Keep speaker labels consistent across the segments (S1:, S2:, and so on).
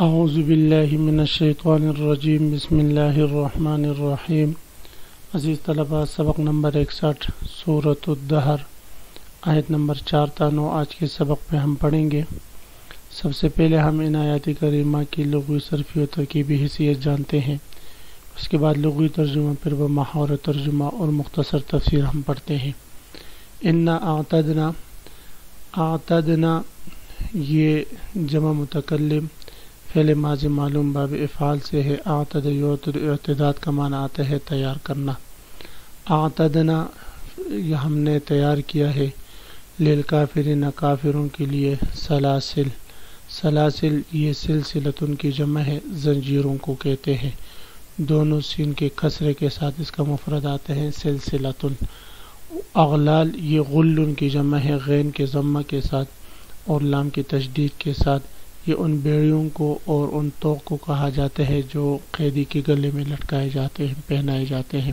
S1: اعوذ باللہ من الشیطان الرجیم بسم اللہ الرحمن الرحیم۔ عزیز طلبہ، سبق نمبر 61 سورۃ الدہر آیت نمبر 4 تا 9 آج کے سبق میں ہم پڑھیں گے۔ سب سے پہلے ہم ان آیات کریمہ کی لغوی صرفی و ترکیبی حیثیت جانتے ہیں، اس کے بعد لغوی ترجمہ، پھر وہ محاورہ ترجمہ اور مختصر تفسیر ہم پڑھتے ہیں۔ انا اعتدنا یہ جمع متکلم فعل ماضی معلوم باب افعال سے ہے۔ اعتد یعتد اعتداد کا معنی آتا ہے تیار کرنا۔ اعتدنا یہ ہم نے تیار کیا ہے، للکافرین کافروں کے لیے، سلاسل سلاسل یہ سلسلتن کی جمع ہے، زنجیروں کو کہتے ہیں، دونوں سین کے کسرے کے ساتھ اس کا مفرد آتا ہے سلسلتن۔ اغلال یہ غلن کی جمع ہے، غین کے ضمہ کے ساتھ اور لام کی تشدید کے ساتھ۔ یہ ان بیڑیوں کو اور ان طوق کو کہا جاتا ہے جو قیدی کے گلے میں لٹکائے جاتے ہیں، پہنائے جاتے ہیں۔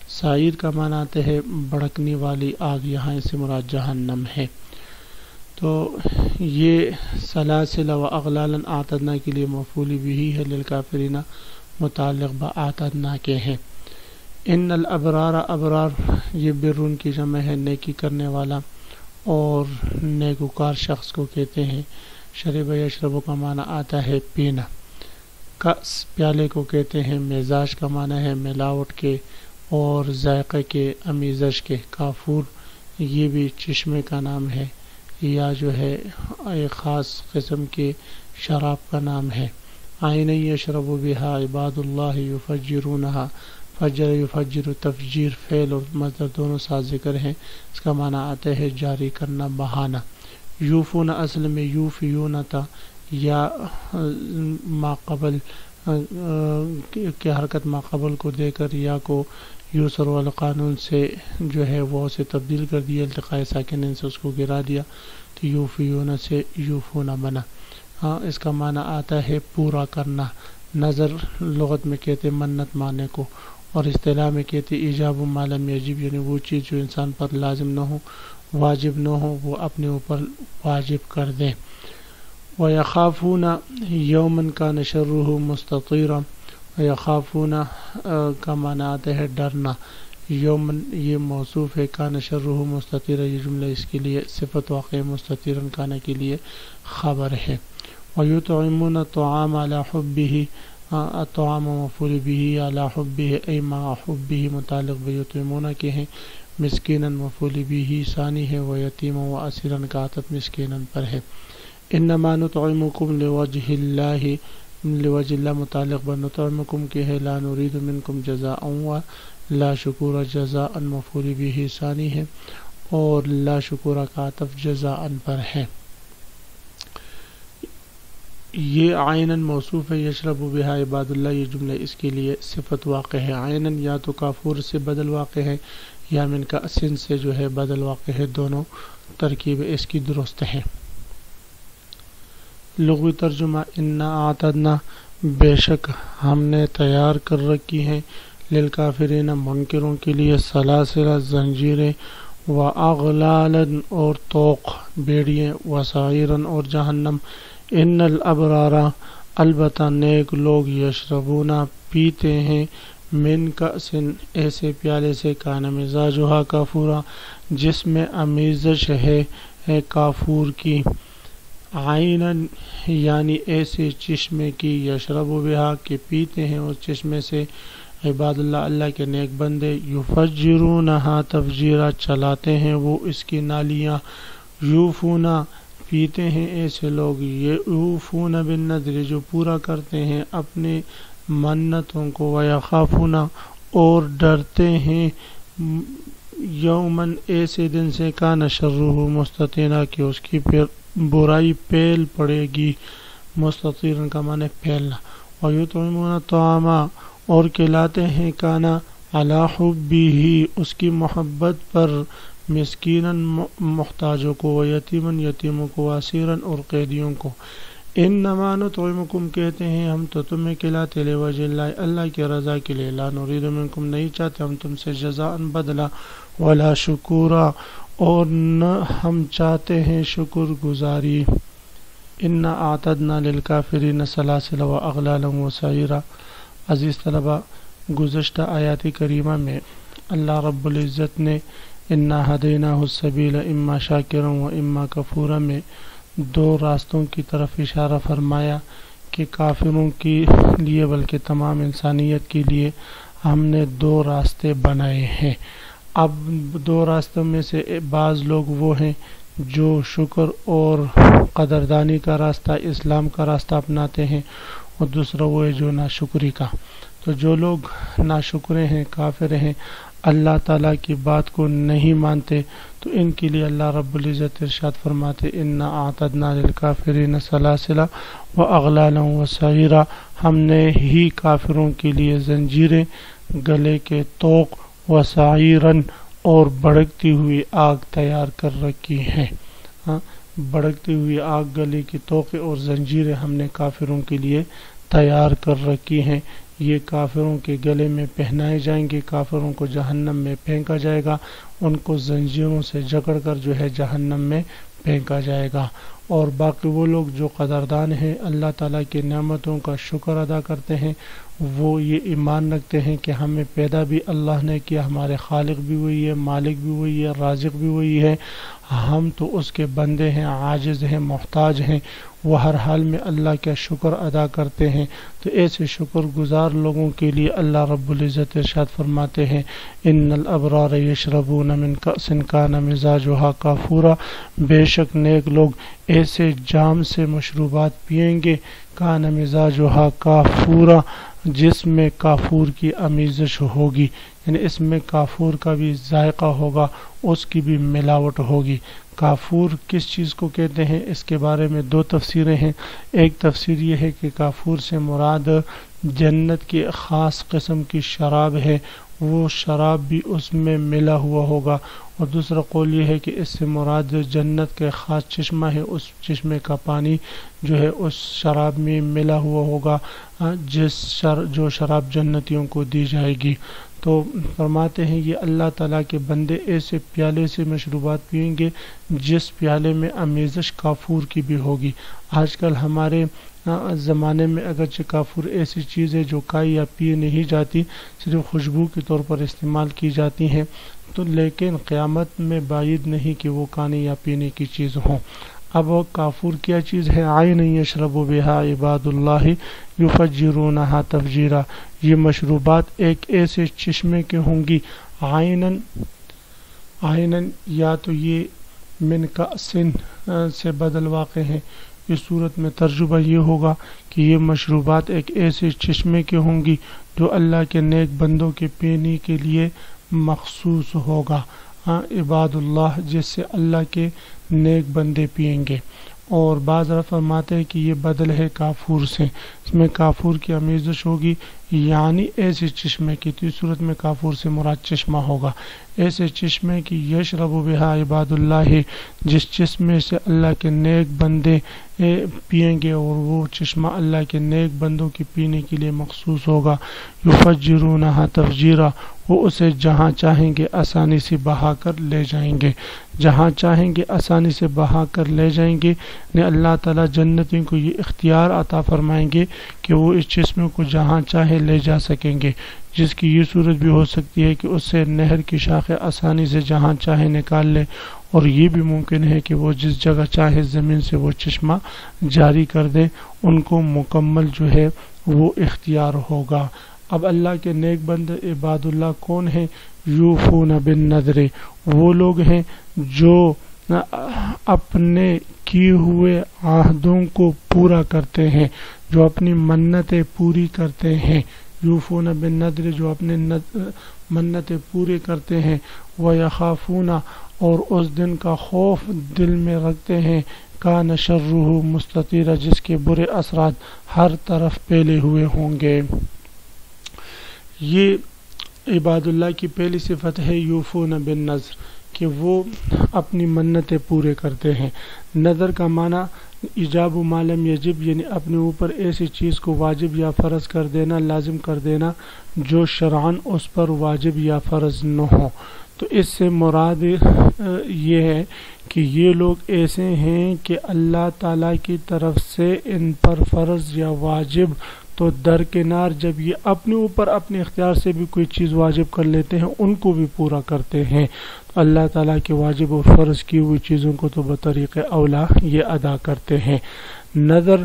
S1: سعیر کا معنی آتا ہے بھڑکنے والی آگ، یہاں اس سے مراد جہنم ہے۔ تو یہ سلاسل و اغلالا اعتدنا کے لیے مفعول بھی ہے، للکافرین متعلق باعتدنا کے ہیں۔ ان الابرار ابرار یہ برون کی جمع ہے، نیکی کرنے والا اور نیکوکار شخص کو کہتے ہیں۔ شرب یشرب کا معنی آتا ہے پینا۔ کأس پیالے کو کہتے ہیں۔ مزاج کا معنی ہے ملاوٹ کے اور ذائقے کے، امیزش کے۔ کافور یہ بھی چشمے کا نام ہے یا جو ہے ایک خاص قسم کے شراب کا نام ہے۔ عین یشرب بہا عباد اللہ یفجرونہا، فجر یفجر تفجیر فعل اور مصدر دونوں ساتھ ذکر ہیں، اس کا معنی آتا ہے جاری کرنا، بہانا۔ یوفون اصل میں یوفیون تھا، یا ما قبل کی حرکت ما قبل کو دے کر یا کو یوسر والقانون سے جو ہے وہ اسے تبدیل کر دیا، التقاء ساکنین سے اس کو گرا دیا، تو یوفیون سے یوفون بنا۔ اس کا معنی آتا ہے پورا کرنا۔ نظر لغت میں کہتے منت مانے کو، اور اصطلاح میں کہتے ایجاب ما لم یجب، یعنی وہ چیز جو انسان پر لازم نہ ہو، واجب نہ ہو، وہ اپنے اوپر واجب کر دیں۔ وَيَخَافُونَ يَوْمًا كَانَ شَرُّهُ مُسْتَطِيرًا، وَيَخَافُونَ کا معنی آتا ہے ڈرنا۔ یومن یہ موصوف ہے، کان شرہ مستطیرا یہ جملہ اس کے لیے صفت واقع، مستطیرا کان کے لیے خبر ہے۔ وَيُطْعِمُونَ الطَّعَامَ عَلَى حُبِّهِ، الطعام مفعول به علی حبه ای مع حبه متعلق بیطعمون کے ہیں۔ مسکینا مفعول به ثانی ہے، و یتیما و اسیرا کا عطف مسکینا پر ہے۔ انما نطعمکم لوجه اللہ، لوجه اللہ متعلق بنطعمکم کے ہے، لا نرید منکم جزاء و لا شکور جزاء مفعول به ثانی ہے، اور لا شکور کا عطف جزاء پر ہے۔ یہ عینن موصوف ہے، یشرب بہا عباد اللہ یہ جملہ اس کے لیے صفت واقع ہے۔ عینن یا تو کافور سے بدل واقع ہے یا من کا اسن سے جو ہے بدل واقع ہے، دونوں ترکیب اس کی درست ہے۔ لغوی ترجمہ انا اعتدنا بے شک ہم نے تیار کر رکھی ہیں، للکافرین منکروں کے لیے، سلاسل زنجیریں، و اغلالا اور طوق بیڑیاں، و سعیرا اور جہنم۔ ان الابرار البتہ نیک لوگ، یشربون پیتے ہیں، من کأس ایسے پیالے سے، کان مزاجها کافورا جس میں امیزش ہے کافور کی، عینن یعنی ایسے چشمے کی، یشرب بہا کہ پیتے ہیں اس چشمے سے، عباد اللہ اللہ کے نیک بندے، یفجرونہا تفجیرا چلاتے ہیں وہ اس کی نالیاں، یوفونا پیتے ہیں ایسے لوگ، یوفون بالنذر جو پورا کرتے ہیں اپنے منتوں کو، ویخافون اور ڈرتے ہیں، یومن ایسے دن سے، کان شرہ مستطیرا کہ اس کی برائی پھیل پڑے گی، مستطیرا کا معنی پھیلنا۔ ویطعمون الطعام اور کھلاتے ہیں، کانا علی حبہ اس کی محبت پر، مسکینا محتاجوں کو، و یتیما یتیموں کو، واسیرا اور قیدیوں کو۔ انما نطعمکم کہتے ہیں ہم تو تمہیں کھلاتے، لوجہ اللہ اللہ کی رضا کے لیے، لا نرید منکم نہیں چاہتے ہم تم سے جزاء بدلہ، ولا شکورا اور نہ ہم چاہتے ہیں شکر گزاری۔ انا اعتدنا للکافرین سلاسل و اغلالا و سعیرا۔ عزیز طلبہ، گزشتہ آیات کریمہ میں اللہ رب العزت نے انا ہدیناہ السبیل اما شاکرا و اما کفورا میں دو راستوں کی طرف اشارہ فرمایا کہ کافروں کے لیے بلکہ تمام انسانیت کے لیے ہم نے دو راستے بنائے ہیں۔ اب دو راستوں میں سے بعض لوگ وہ ہیں جو شکر اور قدردانی کا راستہ، اسلام کا راستہ اپناتے ہیں، اور دوسرا وہ ہے جو ناشکری کا۔ تو جو لوگ ناشکرے ہیں، کافر ہیں، اللہ تعالیٰ کی بات کو نہیں مانتے، تو ان کے لیے اللہ رب العزت ارشاد فرماتے انا اعتدنا للکافرین سلاسل و اغلالا و سعیرا، ہم نے ہی کافروں کے لیے زنجیریں، گلے کے طوق، و سعیرن اور بھڑکتی ہوئی آگ تیار کر رکھی ہیں۔ بھڑکتی ہوئی آگ، گلے کی طوق اور زنجیریں ہم نے کافروں کے لیے تیار کر رکھی ہیں۔ یہ کافروں کے گلے میں پہنائے جائیں گے، کافروں کو جہنم میں پھینکا جائے گا، ان کو زنجیروں سے جکڑ کر جو ہے جہنم میں پھینکا جائے گا۔ اور باقی وہ لوگ جو قدردان ہیں، اللہ تعالیٰ کی نعمتوں کا شکر ادا کرتے ہیں، وہ یہ ایمان رکھتے ہیں کہ ہمیں پیدا بھی اللہ نے کیا، ہمارے خالق بھی وہی ہے، مالک بھی وہی ہے، رازق بھی وہی ہے، ہم تو اس کے بندے ہیں، عاجز ہیں، محتاج ہیں، وہ ہر حال میں اللہ کا شکر ادا کرتے ہیں۔ تو ایسے شکر گزار لوگوں کے لیے اللہ رب العزت ارشاد فرماتے ہیں ان الابرار یشربون من کأس کان مزاجها کافورا، بے شک نیک لوگ ایسے جام سے مشروبات پئیں گے کان مزاجها کافورا، جس میں کافور کی آمیزش ہوگی، یعنی اس میں کافور کا بھی ذائقہ ہوگا، اس کی بھی ملاوٹ ہوگی۔ کافور کس چیز کو کہتے ہیں، اس کے بارے میں دو تفسیریں ہیں۔ ایک تفسیر یہ ہے کہ کافور سے مراد جنت کی خاص قسم کی شراب ہے، وہ شراب بھی اس میں ملا ہوا ہوگا، اور دوسرا قول یہ ہے کہ اس سے مراد جنت کے خاص چشمہ ہے، اس چشمے کا پانی جو ہے اس شراب میں ملا ہوا ہوگا، جو شراب جنتیوں کو دی جائے گی۔ تو فرماتے ہیں یہ اللہ تعالیٰ کے بندے ایسے پیالے سے مشروبات پئیں گے جس پیالے میں آمیزش کافور کی بھی ہوگی۔ آج کل ہمارے زمانے میں اگرچہ کافور ایسی چیز ہے جو کھائی یا پی نہیں جاتی، صرف خوشبو کے طور پر استعمال کی جاتی ہیں، تو لیکن قیامت میں بعید نہیں کہ وہ کھانے یا پینے کی چیز ہوں۔ اب وہ کافور کیا چیز ہے؟ عین یشرب بہا عباد اللہ یفجرونہا تفجیرا، یہ مشروبات ایک ایسے چشمے کے ہوں گی، عینن یا تو یہ من کأسن سے بدل واقع ہے، اس صورت میں ترجمہ یہ ہوگا کہ یہ مشروبات ایک ایسے چشمے کے ہوں گی جو اللہ کے نیک بندوں کے پینے کے لیے مخصوص ہوگا، عباد اللہ، جس سے اللہ کے نیک بندے پئیں گے۔ اور بعض فرماتے ہیں کہ یہ بدل ہے کافور سے، اس میں کافور کی آمیزش ہوگی، یعنی ایسے چشمے کی، تو اس صورت میں کافور سے مراد چشمہ ہوگا، ایسے چشمے کی یشرب بہا عباد اللہ، جس چشمے سے اللہ کے نیک بندے پئیں گے، اور وہ چشمہ اللہ کے نیک بندوں کی پینے کے لیے مخصوص ہوگا۔ یفجرونہا تفجیرا، وہ اسے جہاں چاہیں گے آسانی سے بہا کر لے جائیں گے، جہاں چاہیں گے آسانی سے بہا کر لے جائیں گے، نے اللہ تعالیٰ جنتیوں کو یہ اختیار عطا فرمائیں گے کہ وہ اس چشمے کو جہاں چاہے لے جا سکیں گے، جس کی یہ صورت بھی ہو سکتی ہے کہ اس سے نہر کی شاخیں آسانی سے جہاں چاہے نکال لے، اور یہ بھی ممکن ہے کہ وہ جس جگہ چاہے زمین سے وہ چشمہ جاری کر دے، ان کو مکمل جو ہے وہ اختیار ہوگا۔ اب اللہ کے نیک بندے عباد اللہ کون ہیں؟ یوفون بالنذر، وہ لوگ ہیں جو اپنے کیے ہوئے عہدوں کو پورا کرتے ہیں، جو اپنی منتیں پوری کرتے ہیں، یوفون بالنذر، جو اپنے منتیں پورے کرتے ہیں، وَيَخَافُونَ، اور اس دن کا خوف دل میں رکھتے ہیں، کان شرہ مستطیرا، جس کے برے اثرات ہر طرف پھیلے ہوئے ہوں گے۔ یہ عباد اللہ کی پہلی صفت ہے یوفون بالنذر، کہ وہ اپنی منتیں پورے کرتے ہیں۔ نذر کا معنی ایجاب ما لم یجب، یعنی اپنے اوپر ایسی چیز کو واجب یا فرض کر دینا، لازم کر دینا جو شرعاً اس پر واجب یا فرض نہ ہو۔ تو اس سے مراد یہ ہے کہ یہ لوگ ایسے ہیں کہ اللہ تعالیٰ کی طرف سے ان پر فرض یا واجب تو درکنار جب یہ اپنے اوپر اپنے اختیار سے بھی کوئی چیز واجب کر لیتے ہیں ان کو بھی پورا کرتے ہیں، تو اللہ تعالیٰ کے واجب و فرض کی ہوئی چیزوں کو تو بطریق اولا یہ ادا کرتے ہیں۔ نظر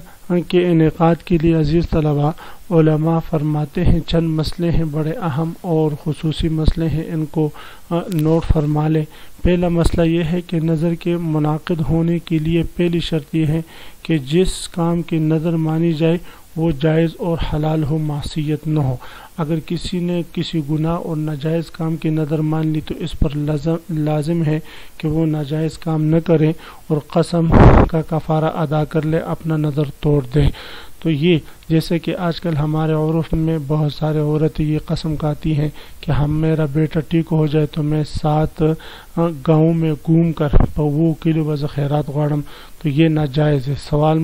S1: کے انعقاد کے لیے عزیز طلباء علماء فرماتے ہیں چند مسئلے ہیں بڑے اہم اور خصوصی مسئلے ہیں، ان کو نوٹ فرما لیں۔ پہلا مسئلہ یہ ہے کہ نظر کے منعقد ہونے کے لیے پہلی شرط یہ ہے کہ جس کام کی نظر مانی جائے وہ جائز اور حلال ہو، معصیت نہ ہو۔ اگر کسی نے کسی گناہ اور ناجائز کام کی نظر مان لی تو اس پر لازم ہے کہ وہ ناجائز کام نہ کرے اور قسم کا کفارہ ادا کر لے، اپنا نظر توڑ دے۔ تو یہ جیسے کہ آج کل ہمارے عرف میں بہت سارے عورتیں یہ قسم کھاتی ہیں کہ میرا بیٹا ٹھیک ہو جائے تو میں 7 گاؤں میں گھوم کر وہ کلو بز خیرات غواڑم، تو یہ ناجائز ہے۔ سوال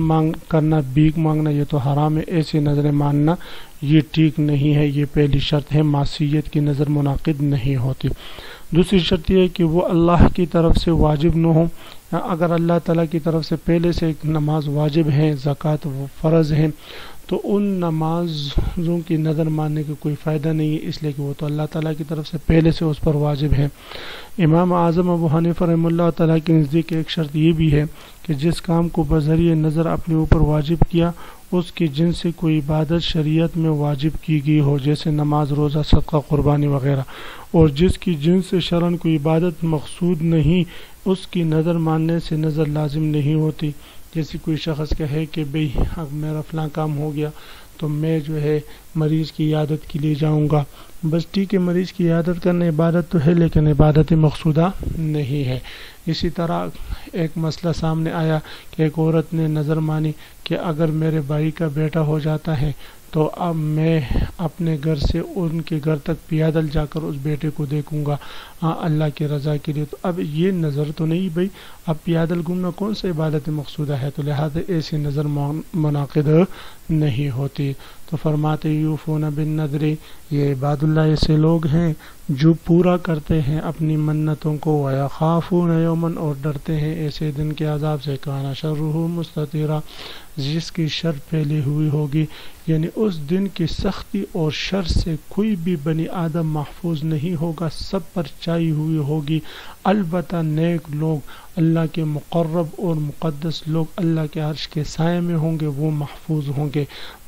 S1: کرنا، بھیک مانگنا یہ تو حرام ہے، ایسی نظریں ماننا یہ ٹھیک نہیں ہے، یہ پہلی شرط ہے، معصیت کی نظر منعقد نہیں ہوتی۔ دوسری شرط یہ ہے کہ وہ اللہ کی طرف سے واجب نہ ہو۔ اگر اللہ تعالیٰ کی طرف سے پہلے سے ایک نماز واجب ہے، زکوٰۃ فرض ہے، تو ان نمازوں کی نظر ماننے کا کوئی فائدہ نہیں ہے، اس لیے کہ وہ تو اللہ تعالیٰ کی طرف سے پہلے سے اس پر واجب ہے۔ امام اعظم ابو حنیفہ رحمہ اللہ تعالیٰ کے نزدیک ایک شرط یہ بھی ہے کہ جس کام کو بذریعہ نظر اپنے اوپر واجب کیا اس کی جن سے کوئی عبادت شریعت میں واجب کی گئی ہو، جیسے نماز، روزہ، صدقہ، قربانی وغیرہ، اور جس کی جن سے شرعاً کوئی عبادت مقصود نہیں، اس کی نظر ماننے سے نظر لازم نہیں ہوتی۔ جیسے کوئی شخص کہے کہ بھئی اب میرا فلاں کام ہو گیا تو میں جو ہے مریض کی عیادت کے لیے جاؤں گا، بس ٹھیک ہے، مریض کی عیادت کرنا عبادت تو ہے لیکن عبادت مقصودہ نہیں ہے۔ اسی طرح ایک مسئلہ سامنے آیا کہ ایک عورت نے نظر مانی کہ اگر میرے بھائی کا بیٹا ہو جاتا ہے تو اب میں اپنے گھر سے ان کے گھر تک پیادل جا کر اس بیٹے کو دیکھوں گا اللہ کی رضا کے لیے، تو اب یہ نظر تو نہیں بھئی، اب پیادل گھومنا کون سے عبادت مقصودہ ہے، تو لہذا ایسی نظر منعقد نہیں ہوتی۔ تو فرماتے یوفون بالنذر، یہ عباد اللہ ایسے لوگ ہیں جو پورا کرتے ہیں اپنی منتوں کو، ویخافون یوما، اور ڈرتے ہیں ایسے دن کے عذاب سے، کان شرہ مستطیرا، جس کی شر پھیلی ہوئی ہوگی، یعنی اس دن کی سختی اور شر سے کوئی بھی بنی آدم محفوظ نہیں ہوگا، سب پر چائی ہوئی ہوگی۔ البتہ نیک لوگ، اللہ کے مقرب اور مقدس لوگ اللہ کے عرش کے سائے میں ہوں گے، وہ محفوظ ہوں گے،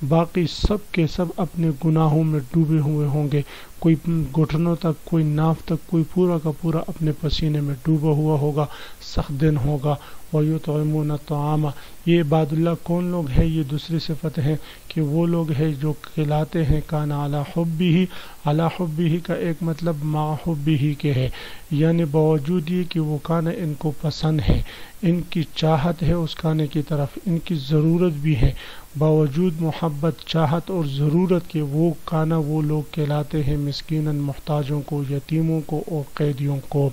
S1: باقی سب کے سب اپنے گناہوں میں ڈوبے ہوئے ہوں گے، کوئی گھٹنوں تک، کوئی ناف تک، کوئی پورا کا پورا اپنے پسینے میں ڈوبا ہوا ہوگا، سخت دن ہوگا۔ وَيُطْعِمُونَ الطَّعَامَ، یہ عباد اللہ کون لوگ ہیں؟ یہ دوسری صفت ہے کہ وہ لوگ ہیں جو کھلاتے ہیں، کان علی حبہ، علی حبہ کا ایک مطلب مع حبہ کے ہے، یعنی باوجود یہ کہ وہ کھانا ان کو پسند ہے، ان کی چاہت ہے اس کھانے کی طرف، ان کی ضرورت بھی ہے، باوجود محبت، چاہت اور ضرورت کے وہ کھانا وہ لوگ کھلاتے ہیں مسکیناً، محتاجوں کو، یتیموں کو اور قیدیوں کو۔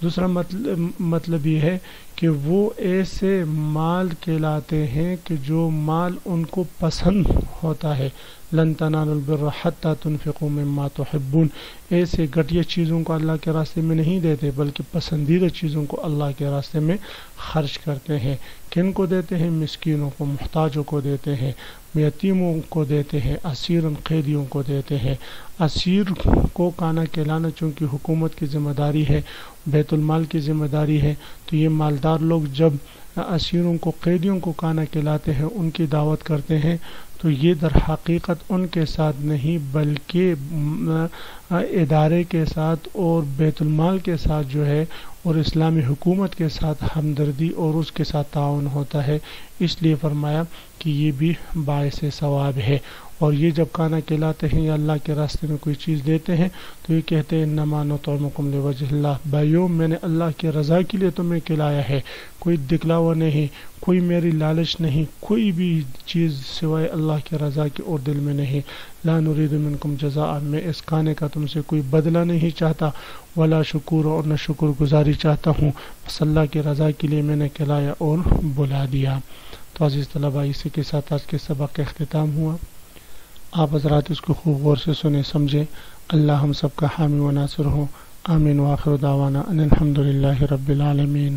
S1: دوسرا مطلب یہ ہے کہ وہ ایسے مال کھلاتے ہیں کہ جو مال ان کو پسند ہوتا ہے، لن تنالوا البر حتى تنفقوا مما تحبون، ایسے گھٹیا چیزوں کو اللہ کے راستے میں نہیں دیتے بلکہ پسندیدہ چیزوں کو اللہ کے راستے میں خرچ کرتے ہیں۔ کن کو دیتے ہیں؟ مسکینوں کو، محتاجوں کو دیتے ہیں، یتیموں کو دیتے ہیں، اسیرن قیدیوں کو دیتے ہیں۔ اسیر کو کھانا کھلانا چونکہ حکومت کی ذمہ داری ہے، بیت المال کی ذمہ داری ہے، تو یہ مالدار لوگ جب اسیروں کو، قیدیوں کو کھانا کھلاتے ہیں، ان کی دعوت کرتے ہیں، تو یہ در حقیقت ان کے ساتھ نہیں بلکہ ادارے کے ساتھ اور بیت المال کے ساتھ جو ہے اور اسلامی حکومت کے ساتھ ہمدردی اور اس کے ساتھ تعاون ہوتا ہے، اس لیے فرمایا کہ یہ بھی باعث ثواب ہے۔ اور یہ جب کھانا کھلاتے ہیں یا اللہ کے راستے میں کوئی چیز دیتے ہیں تو یہ کہتے ہیں انما نطعمکم لوجہ اللہ، بھائیو میں نے اللہ کی رضا کے لیے تمہیں کھلایا ہے، کوئی دکھلاوا نہیں، کوئی میری لالچ نہیں، کوئی بھی چیز سوائے اللہ کی رضا کے اور دل میں نہیں۔ لا نرید منکم جزاء، میں اس کھانے کا تم سے کوئی بدلہ نہیں چاہتا، ولا شکور، اور نہ شکر گزاری چاہتا ہوں، بس اللہ کی رضا کے لیے میں نے کھلایا اور بلا دیا۔ تو عزیز طلباء، اسی کے ساتھ آج کے سبق کا اختتام ہوا۔ آپ حضرات اس کو خوب غور سے سنیں، سمجھیں۔ اللہ ہم سب کا حامی و ناصر ہو، آمین۔ وآخر دعوانا ان الحمدللہ رب العالمین۔